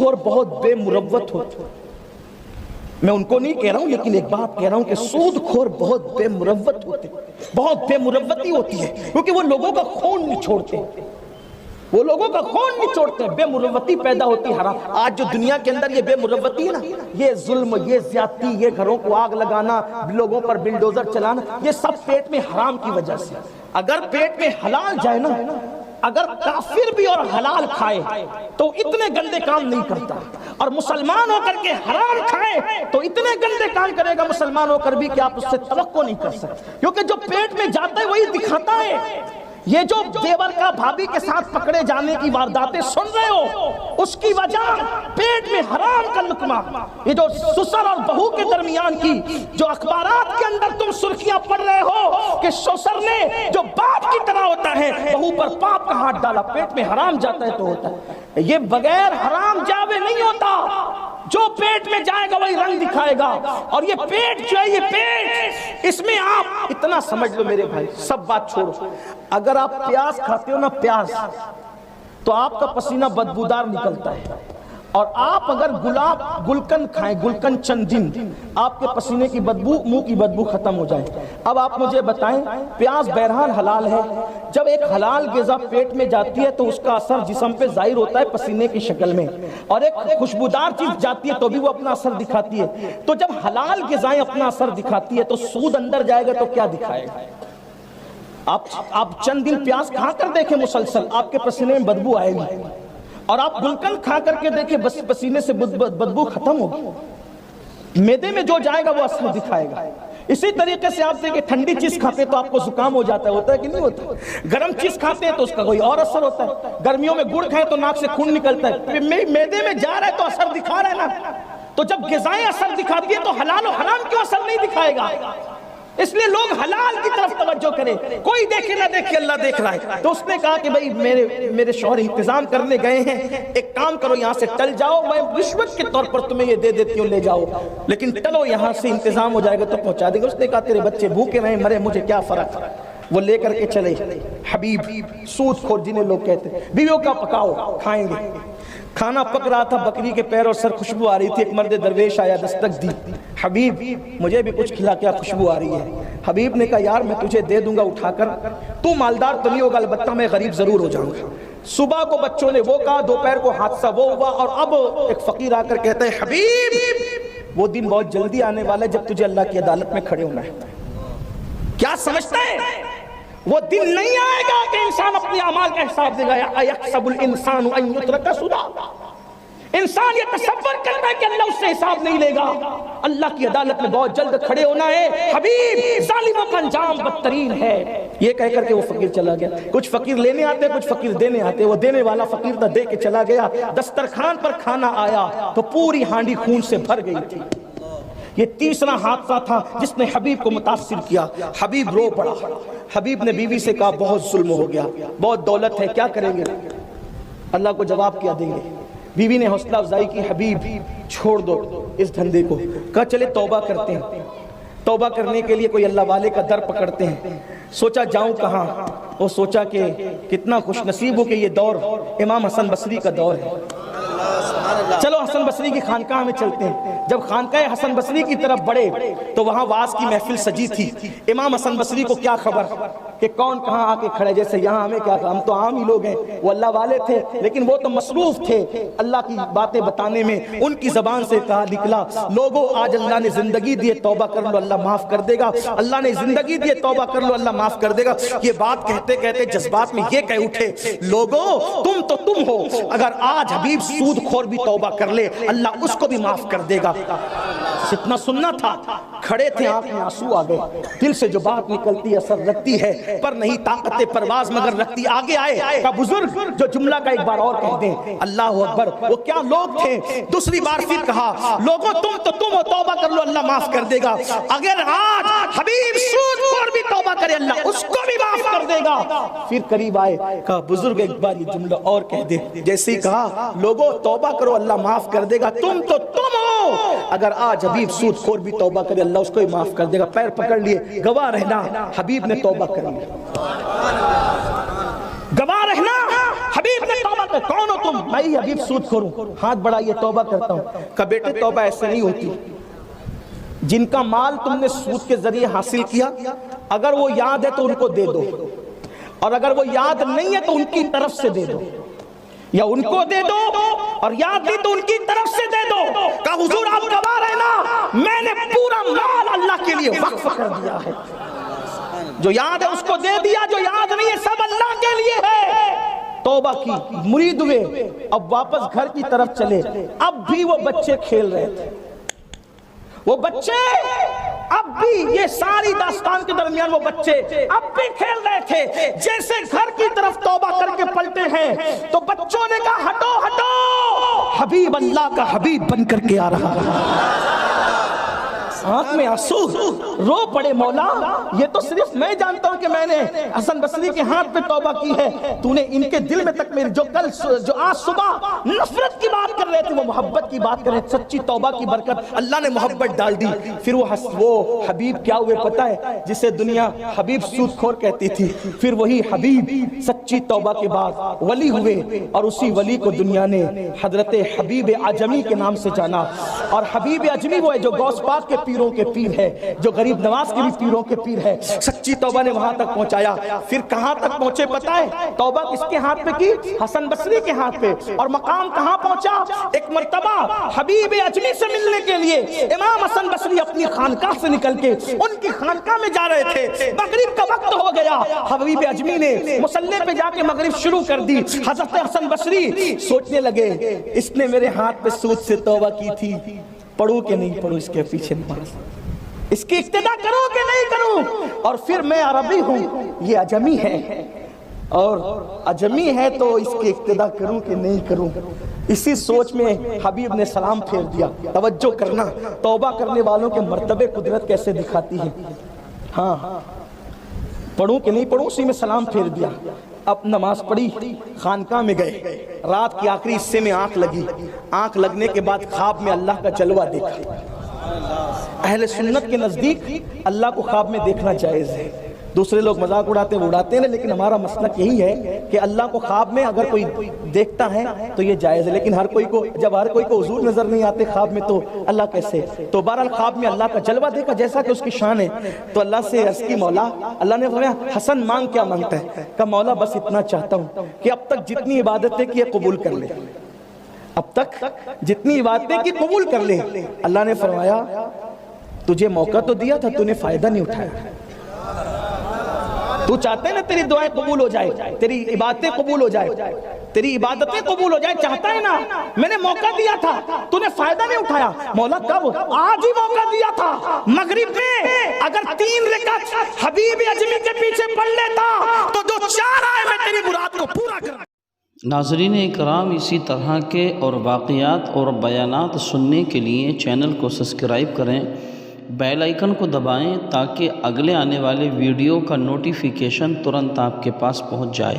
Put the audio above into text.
خور بہت بے مروت ہوتے ہیں. میں ان کو نہیں کہہ رہا ہوں لیکن ایک بات کہہ رہا ہوں کہ سود خور بہت بے مروت ہوتے ہیں, بہت بے مروتی ہوتی ہے, کیونکہ وہ لوگوں کا خون نہیں چھوڑتے, وہ لوگوں کا خون نہیں چھوڑتے, بے مروتی پیدا ہوتی حرام. آج جو دنیا کے اندر یہ بے مروتی ہے نا, یہ ظلم, یہ زیادتی, یہ گھروں کو آگ لگانا, لوگوں پر بلڈوزر چلانا, یہ سب پیٹ میں حرام کی وجہ سے. اگر پیٹ میں حلال جائے نا, اگر کافر بھی اور حلال کھائے تو اتنے گندے کام نہیں کرتا, اور مسلمان ہو کر کے حرام کھائے تو اتنے گندے کام کرے گا مسلمان ہو کر بھی کہ آپ اس سے توقع نہیں کر سکتے, کیونکہ جو پیٹ میں جاتا ہے وہی دکھاتا ہے. یہ جو دیور کا بھابھی کے ساتھ پکڑے جانے کی وارداتیں سن رہے ہو, اس کی وجہ پیٹ میں حرام کا لقمہ. یہ جو سسر اور بہو کے درمیان کی جو اخبارات کے اندر تم سرخیاں پڑھ رہے ہو کہ سسر نے جو باپ کی طرح ہوتا ہے بہو پر پاپ کا ہاتھ ڈالا, پیٹ میں حرام جاتا ہے تو ہوتا ہے. یہ بغیر حرام جاوے نہیں ہوتا, جو پیٹ میں جائے گا وہی رنگ دکھائے گا. اور یہ پیٹ جو ہے, یہ پیٹ, اس میں آپ اتنا سمجھ لو میرے بھائی, سب بات چھوڑو, اگر آپ پیاز کھاتے ہو نا, پیاز, تو آپ کا پسینہ بدبودار نکلتا ہے, اور آپ اگر گلکن کھائیں, گلکن چند دن, آپ کے پسینے کی بدبو, منہ کی بدبو ختم ہو جائے. اب آپ مجھے بتائیں, پیاز بہرحال حلال ہے, جب ایک حلال غذا پیٹ میں جاتی ہے تو اس کا اثر جسم پہ ظاہر ہوتا ہے پسینے کی شکل میں, اور ایک خوشبودار چیز جاتی ہے تو بھی وہ اپنا اثر دکھاتی ہے. تو جب حلال غذائیں اپنا اثر دکھاتی ہے تو سود اندر جائے گا تو کیا دکھائے گا؟ آپ چند دن پیاز کھا کر دیکھیں مسلسل, آپ کے پسینے میں بدبو آئے گی, اور آپ گلکن کھا کر کے دیکھیں بس پسینے سے بدبو ختم ہوگی, میدے میں جو جائے گا وہ اثر دکھائے گا. اسی طریقے سے آپ دیکھیں, ٹھنڈی چیز کھاتے تو آپ کو زکام ہو جاتا ہے, ہوتا ہے کہ نہیں ہوتا؟ گرم چیز کھاتے ہیں تو اس کا کوئی اور اثر ہوتا ہے. گرمیوں میں گڑ کھائیں تو ناک سے خون نکلتا ہے, میدے میں جا رہا ہے تو اثر دکھا رہا ہے نا. تو جب غذائیں اثر دکھاتی ہے تو حلال و حرام کیوں اثر نہیں دکھائے گا؟ اس لیے لوگ حلال کی طرف توجہ کریں, کوئی دیکھے نہ دیکھے اللہ دیکھ رہا ہے. تو اس نے کہا کہ بھئی میرے شوہر انتظام کرنے گئے ہیں, ایک کام کرو یہاں سے ٹل جاؤ, میں رشوت کے طور پر تمہیں یہ دے دیتی ہوں, لے جاؤ, لیکن ٹلو یہاں سے, انتظام ہو جائے گا تو پہنچا دیں گے. اس نے کہا تیرے بچے بھوکے رہیں مرے, مجھے کیا فرق. وہ لے کر کے چلے. حبیب سود خور جنہیں لوگ کہتے ہیں, بیویوں کا پکاؤ کھائیں گے. کھانا پک رہا تھا, بکری کے پیر اور سر خوشبو آ رہی تھی, ایک مرد درویش آیا, دستک دی, حبیب مجھے بھی کچھ کھلا, کیا خوشبو آ رہی ہے؟ حبیب نے کہا یار میں تجھے دے دوں گا اٹھا کر, تو مالدار تو نہیں ہوگا, البتہ میں غریب ضرور ہو جاؤں گا. صبح کو بچوں نے وہ کہا, دوپہر کو حادثہ وہ ہوا, اور اب ایک فقیر آ کر کہتا ہے حبیب وہ دن بہت جلدی آنے والا ہے جب تجھے اللہ کی عدالت میں کھڑے ہونا ہے. کیا سمجھتا ہے؟ وہ دن نہیں آئے گا کہ انسان اپنے اعمال کا حساب دے گا. اَيَحْسَبُ الْإِنسَانُ أَن يُتْرَكَ سُدًى, انسان یہ تصور کرتا ہے کہ اللہ اس سے حساب نہیں لے گا. اللہ کی عدالت میں بہت جلد کھڑے ہونا ہے. حبیب ظالموں کا انجام بدترین ہے. یہ کہہ کر کے وہ فقیر چلا گیا. کچھ فقیر لینے آتے, کچھ فقیر دینے آتے. وہ دینے والا فقیر تھا, دے کے چلا گیا. دسترخوان پر کھانا آیا تو پوری ہانڈی خون سے بھر گئی تھی. یہ تیسرا حادثہ تھا جس نے حبیب کو متاثر کیا. حبیب رو پڑا. حبیب نے بیوی سے کہا بہت ظلم ہو گیا, بہت دولت ہے, کیا کریں گے؟ اللہ کو جواب کیا دیں گے؟ بیوی نے حوصلہ افزائی کی, حبیب چھوڑ دو اس دھندے کو. کہا چلے توبہ کرتے ہیں. توبہ کرنے کے لیے کوئی اللہ والے کا در پکڑتے ہیں. سوچا جاؤں کہاں. وہ سوچا کہ کتنا خوش نصیب ہو کہ یہ دور امام حسن بصری کا دور ہے. چلو حسن بصری کی خانقاہ میں چلتے ہیں. جب خانقاہ حسن بصری کی طرف بڑھے تو وہاں واز کی محفل سجی تھی. امام حسن بصری کو کیا خبر کہ کون کہاں آ کے کھڑے, جیسے یہاں ہمیں کیا, ہم تو عام ہی لوگ ہیں. وہ اللہ والے تھے لیکن وہ تو مصروف تھے اللہ کی باتیں بتانے میں. ان کی زبان سے کہا نکلا, لوگوں آج اللہ نے زندگی دی, توبہ کر لو اللہ معاف کر دے گا. اللہ نے زندگی دی, توبہ کر لو اللہ معاف کر دے گا. یہ بات کہتے کہتے جذبات میں یہ کہہ اٹھے, لوگوں تم تو تم ہو, اگر آج حبیب سود خور بھی توبہ کر لے اللہ اس کو بھی معاف کر دے گا. اتنا سننا تھا. کھڑے تھے, آنکھ میں آنسو آ گئے. دل سے جو بات نکلتی اثر رکھتی ہے, پر نہیں طاقت پرواز مگر رکھتی. آگے آئے کا بزرگ جو جملہ کا ایک بار اور کہہ دیں, اللہ اکبر. وہ کیا لوگ تھے. دوسری بار پھر کہا, لوگوں تم تو تم ہو, توبہ کر لو اللہ معاف کر دے گا. اگر آج حبیب سود خور بھی توبہ کرے اللہ اس کو بھی معاف کر دے گا. پھر قریب آئے, کہا بزرگ ایک بار یہ جملہ اور کہہ دے. جیسے ہی کہا, لوگوں توبہ کرو اللہ معاف کر دے گا, تم تو تم ہو, اگر آج حبیب سود خور بھی توبہ کرے اللہ اس کو بھی معاف کر دے گا. پیر پکڑ لیے, گواہ رہنا حبیب نے توبہ کر لی. گواہ رہنا حبیب نے توبہ کہ کون ہو تم؟ میں ہی حبیب سود کروں، ہاتھ بڑھائیے توبہ کرتا ہوں۔ کہ بیٹے توبہ ایسے نہیں ہوتی، جن کا مال تم نے سود کے ذریعے حاصل کیا اگر وہ یاد ہے تو ان کو دے دو، اور اگر وہ یاد نہیں ہے تو ان کی طرف سے دے دو، یا ان کو دے دو اور یاد نہیں تو ان کی طرف سے دے دو۔ کہ حضور آپ گواہ رہے نا، میں نے پورا مال اللہ کے لیے وقف کر دیا ہے، جو یاد ہے اس کو دے دیا، جو یاد نہیں ہے سب اللہ کے لیے ہے۔ توبہ کی، مرید ہوئے، اب واپس گھر کی طرف چلے، اب بھی وہ بچے کھیل رہے تھے، وہ بچے اب بھی، یہ ساری داستان کے درمیان وہ بچے اب بھی کھیل رہے تھے۔ جیسے گھر کی طرف توبہ کر کے پلٹے ہیں تو بچوں نے کہا ہٹو ہٹو، حبیب اللہ کا حبیب بن کر کے آ رہا ہے۔ آنکھ میں آنسو، رو پڑے، مولا یہ تو صرف میں جانتا ہوں کہ میں نے حسن بصری کے ہاتھ پہ توبہ کی ہے، تو نے ان کے دل میں تک میری جو آج صبح نفرت کی بات کر رہے تھے وہ محبت کی بات کر رہے تھے، سچی توبہ کی برکت اللہ نے محبت ڈال دی۔ پھر وہ حبیب کیا ہوئے پتہ ہے، جسے دنیا حبیب سود خور کہتی تھی، پھر وہی حبیب سچی توبہ کے بعد ولی ہوئے، اور اسی ولی کو دنیا نے حضرت حبیب اعجمی کے نام سے جانا۔ اور حبیب اعجمی وہ ہے جو غوث پاک کے پیروں کے پیر ہے، جو غریب نواز کے بھی پیروں کے پیر ہے۔ سچی توبہ نے وہاں تک پہنچایا۔ پھر کہاں تک پہنچے پتہ ہے؟ توبہ کس کے ہاتھ پہ کی؟ حسن بصری کے ہاتھ پہ۔ اور مقام کہاں پہنچا؟ ایک مرتبہ حبیب اعجمی سے ملنے کے لیے امام حسن بصری اپنی خانقاہ سے نکل کے ان کی خانقاہ میں جا رہے تھے، مغرب کا وقت ہو گیا، حبیب اعجمی نے مصلی پہ جا کے مغرب شروع کر دی۔ حضرت حسن بصری سوچنے لگے اس نے میرے ہاتھ پہ سود سے توبہ کی تھی، پڑھوں کہ نہیں پڑھوں اس کے پیچھے نماز، اس کی اقتدا کروں کہ نہیں کروں؟ اور پھر میں عربی ہوں، یہ اعجمی ہے، اور اعجمی ہے تو اس کی اقتدا کروں کہ نہیں کروں؟ اسی سوچ میں حبیب نے سلام پھیر دیا۔ توجہ کرنا، توبہ کرنے والوں کے مرتبے قدرت کیسے دکھاتی ہے۔ ہاں پڑھوں کہ نہیں پڑھوں، اسی میں سلام پھیر دیا۔ اب نماز پڑھی، خانقاہ میں گئے، رات کی آخری حصے میں آنکھ لگی، آنکھ لگنے کے بعد خواب میں اللہ کا جلوہ دیکھا۔ اہل سنت کے نزدیک اللہ کو خواب میں دیکھنا جائز ہے، دوسرے لوگ مذاق اڑاتے ہیں لیکن ہمارا مسلک یہی ہے کہ اللہ کو خواب میں اگر کوئی دیکھتا ہے تو یہ جائز ہے، لیکن جب ہر کوئی کو حضور نظر نہیں آتے خواب میں تو اللہ کیسے؟ تو بہرحال خواب میں اللہ کا جلوہ دیکھا جیسا کہ اس کی شان ہے، تو اللہ سے عرض کی مولا، اللہ نے فرمایا حسن مانگ کیا مانگتا ہے؟ کہ مولا بس اتنا چاہتا ہوں کہ اب تک جتنی عبادتیں کی قبول کر لے، اب تک جتنی عبادتیں کی قبول کر لے۔ اللہ نے فرمایا تجھے موقع تو دیا تھا، تو نے فائدہ نہیں اٹھایا۔ تو چاہتے ہیں نا تیری دعائیں قبول ہو جائے، تیری عبادتیں قبول ہو جائے، تیری عبادتیں قبول ہو جائے، چاہتا ہے نا؟ میں نے موقع دیا تھا، تو نے فائدہ نہیں اٹھایا۔ مولا کب؟ آج ہی موقع دیا تھا، مغرب میں اگر 3 رکعت حبیب اعجمی کے پیچھے پڑھ لیتا تو جو 4 آئے میں تیری مراد کو پورا کرا۔ ناظرین اکرام، اسی طرح کے اور واقعات اور بیانات سننے کے لیے چینل کو سبسکرائب کریں، بیل آئیکن کو دبائیں تاکہ اگلے آنے والے ویڈیو کا نوٹیفیکیشن ترنت آپ کے پاس پہنچ جائے۔